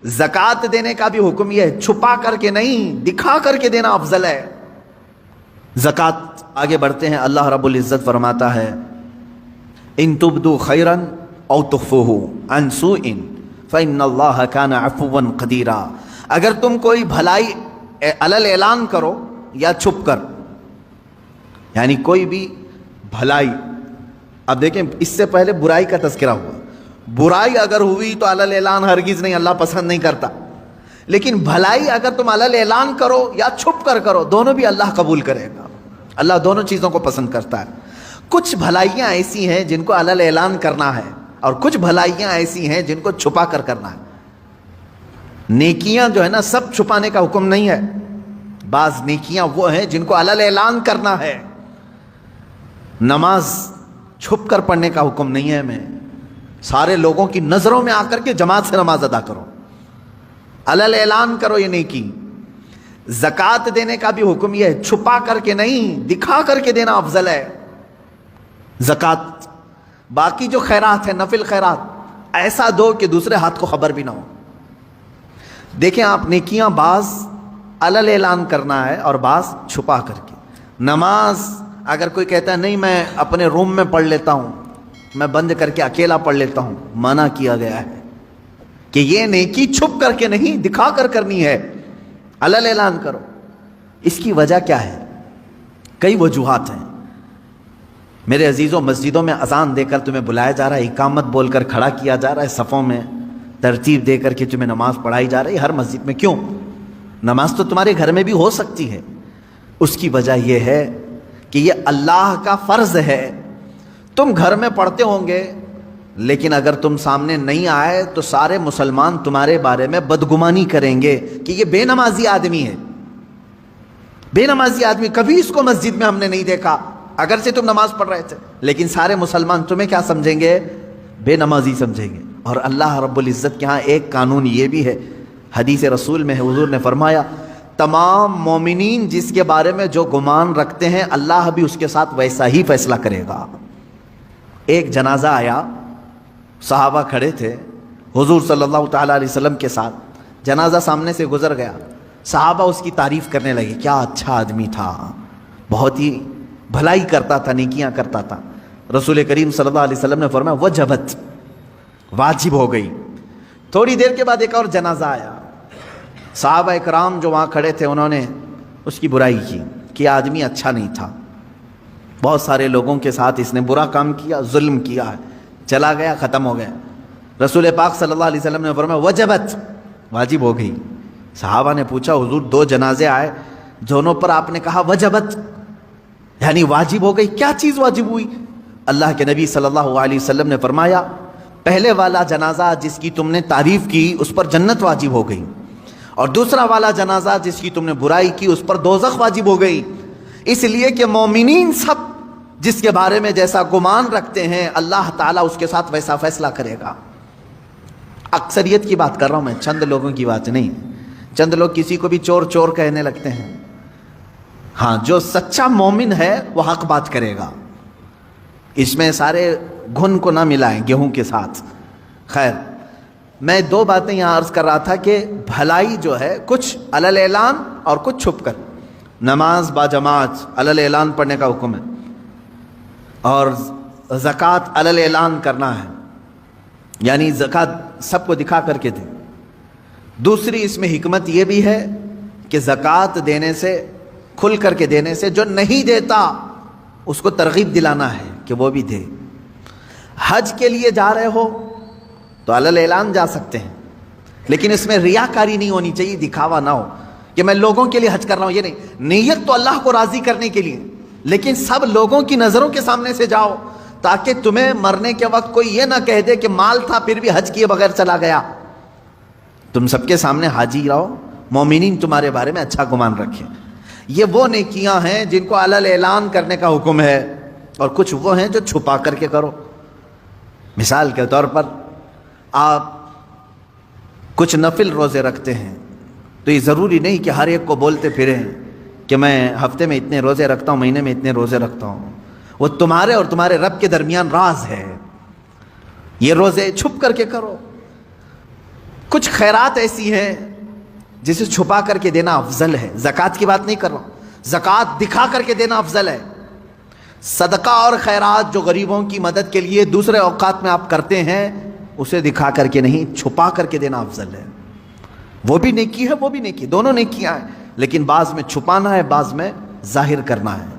زکوٰۃ دینے کا بھی حکم یہ ہے، چھپا کر کے نہیں، دکھا کر کے دینا افضل ہے۔ زکوٰۃ آگے بڑھتے ہیں، اللہ رب العزت فرماتا ہے ان تبدوا خیرا او تخفوه عن سوء فإن اللہ کان عفوا قدیرا، اگر تم کوئی بھلائی علل اعلان کرو یا چھپ کر، یعنی کوئی بھی بھلائی، اب دیکھیں اس سے پہلے برائی کا تذکرہ ہوا، برائی اگر ہوئی تو علل اعلان ہرگز نہیں، اللہ پسند نہیں کرتا، لیکن بھلائی اگر تم علل اعلان کرو یا چھپ کر کرو، دونوں بھی اللہ قبول کرے گا، اللہ دونوں چیزوں کو پسند کرتا ہے۔ کچھ بھلائیاں ایسی ہیں جن کو علل اعلان کرنا ہے، اور کچھ بھلائیاں ایسی ہیں جن کو چھپا کر کرنا ہے۔ نیکیاں جو ہے نا سب چھپانے کا حکم نہیں ہے، بعض نیکیاں وہ ہیں جن کو علل اعلان کرنا ہے۔ نماز چھپ کر پڑھنے کا حکم نہیں ہے، میں سارے لوگوں کی نظروں میں آ کر کے جماعت سے نماز ادا کرو، علل اعلان کرو یہ نیکی۔ زکوٰۃ دینے کا بھی حکم یہ ہے، چھپا کر کے نہیں، دکھا کر کے دینا افضل ہے زکوٰۃ۔ باقی جو خیرات ہے، نفل خیرات، ایسا دو کہ دوسرے ہاتھ کو خبر بھی نہ ہو۔ دیکھیں آپ، نیکیاں بعض علل اعلان کرنا ہے اور بعض چھپا کر کے۔ نماز اگر کوئی کہتا ہے نہیں میں اپنے روم میں پڑھ لیتا ہوں، میں بند کر کے اکیلا پڑھ لیتا ہوں، منع کیا گیا ہے کہ یہ نیکی چھپ کر کے نہیں، دکھا کر کرنی ہے، علل اعلان کرو۔ اس کی وجہ کیا ہے؟ کئی وجوہات ہیں میرے عزیزوں۔ مسجدوں میں اذان دے کر تمہیں بلایا جا رہا ہے، اقامت بول کر کھڑا کیا جا رہا ہے، صفوں میں ترتیب دے کر کے تمہیں نماز پڑھائی جا رہی ہے ہر مسجد میں۔ کیوں؟ نماز تو تمہارے گھر میں بھی ہو سکتی ہے۔ اس کی وجہ یہ ہے کہ یہ اللہ کا فرض ہے۔ تم گھر میں پڑھتے ہوں گے، لیکن اگر تم سامنے نہیں آئے تو سارے مسلمان تمہارے بارے میں بدگمانی کریں گے کہ یہ بے نمازی آدمی ہے، بے نمازی آدمی، کبھی اس کو مسجد میں ہم نے نہیں دیکھا، اگرچہ تم نماز پڑھ رہے تھے، لیکن سارے مسلمان تمہیں کیا سمجھیں گے؟ بے نمازی سمجھیں گے۔ اور اللہ رب العزت کے ہاں ایک قانون یہ بھی ہے، حدیث رسول میں ہے، حضور نے فرمایا تمام مومنین جس کے بارے میں جو گمان رکھتے ہیں اللہ بھی اس کے ساتھ ویسا ہی فیصلہ کرے گا۔ ایک جنازہ آیا، صحابہ کھڑے تھے حضور صلی اللہ تعالیٰ علیہ وسلم کے ساتھ، جنازہ سامنے سے گزر گیا، صحابہ اس کی تعریف کرنے لگے، کیا اچھا آدمی تھا، بہت ہی بھلائی کرتا تھا، نیکیاں کرتا تھا۔ رسول کریم صلی اللہ علیہ وسلم نے فرمایا وجبت، واجب ہو گئی۔ تھوڑی دیر کے بعد ایک اور جنازہ آیا، صحابہ اکرام جو وہاں کھڑے تھے انہوں نے اس کی برائی کی کہ یہ آدمی اچھا نہیں تھا، بہت سارے لوگوں کے ساتھ اس نے برا کام کیا، ظلم کیا ہے، چلا گیا، ختم ہو گیا۔ رسول پاک صلی اللہ علیہ وسلم نے فرمایا وجبت، واجب ہو گئی۔ صحابہ نے پوچھا حضور دو جنازے آئے، دونوں پر آپ نے کہا وجبت، یعنی واجب ہو گئی، کیا چیز واجب ہوئی؟ اللہ کے نبی صلی اللہ علیہ وسلم نے فرمایا پہلے والا جنازہ جس کی تم نے تعریف کی اس پر جنت واجب ہو گئی، اور دوسرا والا جنازہ جس کی تم نے برائی کی اس پر دوزخ واجب ہو گئی۔ اس لیے کہ مومنین سب جس کے بارے میں جیسا گمان رکھتے ہیں اللہ تعالیٰ اس کے ساتھ ویسا فیصلہ کرے گا۔ اکثریت کی بات کر رہا ہوں میں، چند لوگوں کی بات نہیں۔ چند لوگ کسی کو بھی چور چور کہنے لگتے ہیں، ہاں جو سچا مومن ہے وہ حق بات کرے گا، اس میں سارے گھن کو نہ ملائیں گیہوں کے ساتھ۔ خیر، میں دو باتیں یہاں عرض کر رہا تھا کہ بھلائی جو ہے کچھ علل اعلان اور کچھ چھپ کر۔ نماز با جماعت علل اعلان پڑھنے کا حکم ہے، اور زکوٰۃ علل اعلان کرنا ہے، یعنی زکوٰۃ سب کو دکھا کر کے دیں۔ دوسری اس میں حکمت یہ بھی ہے کہ زکوٰۃ دینے سے، کھل کر کے دینے سے جو نہیں دیتا اس کو ترغیب دلانا ہے کہ وہ بھی دے۔ حج کے لیے جا رہے ہو تو علل اعلان جا سکتے ہیں، لیکن اس میں ریاکاری نہیں ہونی چاہیے، دکھاوا نہ ہو کہ میں لوگوں کے لیے حج کر رہا ہوں، یہ نہیں۔ نیت تو اللہ کو راضی کرنے کے لیے، لیکن سب لوگوں کی نظروں کے سامنے سے جاؤ تاکہ تمہیں مرنے کے وقت کوئی یہ نہ کہہ دے کہ مال تھا پھر بھی حج کیے بغیر چلا گیا۔ تم سب کے سامنے حاجی رہو، مومنین تمہارے بارے میں اچھا گمان رکھیں۔ یہ وہ نیکیاں ہیں جن کو علل اعلان کرنے کا حکم ہے، اور کچھ وہ ہیں جو چھپا کر کے کرو۔ مثال کے طور پر آپ کچھ نفل روزے رکھتے ہیں تو یہ ضروری نہیں کہ ہر ایک کو بولتے پھریں کہ میں ہفتے میں اتنے روزے رکھتا ہوں، مہینے میں اتنے روزے رکھتا ہوں۔ وہ تمہارے اور تمہارے رب کے درمیان راز ہے، یہ روزے چھپ کر کے کرو۔ کچھ خیرات ایسی ہیں جسے چھپا کر کے دینا افضل ہے. زکوٰۃ کی بات نہیں کر رہا ہوں, زکوٰۃ دکھا کر کے دینا افضل ہے. صدقہ اور خیرات جو غریبوں کی مدد کے لیے دوسرے اوقات میں آپ کرتے ہیں, اسے دکھا کر کے نہیں, چھپا کر کے دینا افضل ہے. وہ بھی نیکی ہے, وہ بھی نیکی, دونوں نیکیاں ہیں, لیکن بعض میں چھپانا ہے, بعض میں ظاہر کرنا ہے.